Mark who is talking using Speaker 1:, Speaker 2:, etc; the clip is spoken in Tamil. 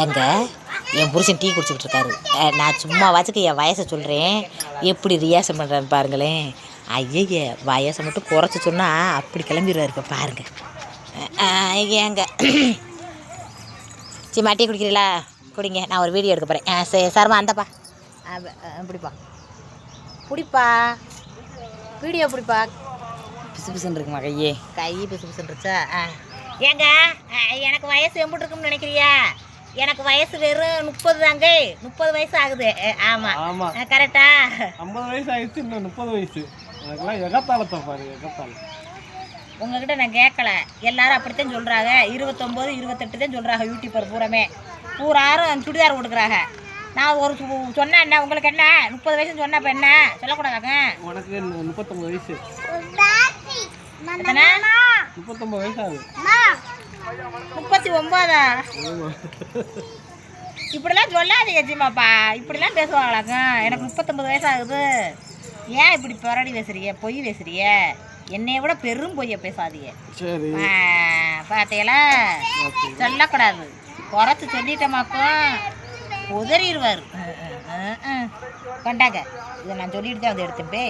Speaker 1: ஏங்க என் புருஷன் டீ குடிச்சிக்கிட்டு இருக்காரு. நான் சும்மா வாச்சுக்கு என் வயசை சொல்கிறேன், எப்படி ரியாக்ஷன் பண்ணுறான்னு பாருங்களேன். ஐயய்ய, வயசை மட்டும் குறைச்சி சொன்னால் அப்படி கிளம்பிடுவார். இப்போ பாருங்க. ஏங்க சிம்மா டீ குடிக்கிறீங்களா? குடிங்க, நான் ஒரு வீடியோ எடுக்க போகிறேன். சரி சார்மா அந்தப்பா பிடிப்பா பிடிப்பா வீடியோ பிடிப்பா. பிசு பிசுன்னு இருக்குமா கை பிசு பிசுன்னு இருச்சா? ஏங்க எனக்கு வயசு எம்பிட்டு இருக்குன்னு நினைக்கிறியா? எனக்கு வயசு வெறும் 30 தாங்க. 30 வயசு ஆகுது. ஆமாம் கரெக்டா?
Speaker 2: 50 வயசு ஆயிடுச்சு, இன்னும் 30 வயசு. எனக்குலாம் எகத்தாளத்தை பாரு, எகத்தாளம்.
Speaker 1: உங்ககிட்ட நான் கேட்கல, எல்லாரும் அப்படித்தான் சொல்கிறாங்க. 29 28 தான் சொல்கிறாங்க. யூடியூப்பர் பூராரும் சுடிதார் கொடுக்குறாங்க. நான் ஒரு சொன்னேன், என்ன உங்களுக்கு என்ன 30 வயசுன்னு சொன்ன இப்போ என்ன சொல்லக்கூடாதாங்க?
Speaker 2: உனக்கு 39 வயசு. 39 வயசு ஆகுது.
Speaker 1: 39ஆ? இப்படிலாம் சொல்லாதீங்க ஜிமாப்பா, இப்படிலாம் பேசுவாங்களாங்க. எனக்கு 39 வயசு ஆகுது. ஏன் இப்படி புரடி பேசுறிய, பொய் பேசுறிய? என்னைய விட பெரும் பொய்ய பேசாதீங்க.
Speaker 2: சரி
Speaker 1: பார்த்தீங்களா? சொல்லக்கூடாது. குறைச்சி சொல்லிட்டமாக்கும் உதறிடுவார். கொண்டாங்க, இதை நான் சொல்லிட்டு தான் வந்து எடுத்துப்பே.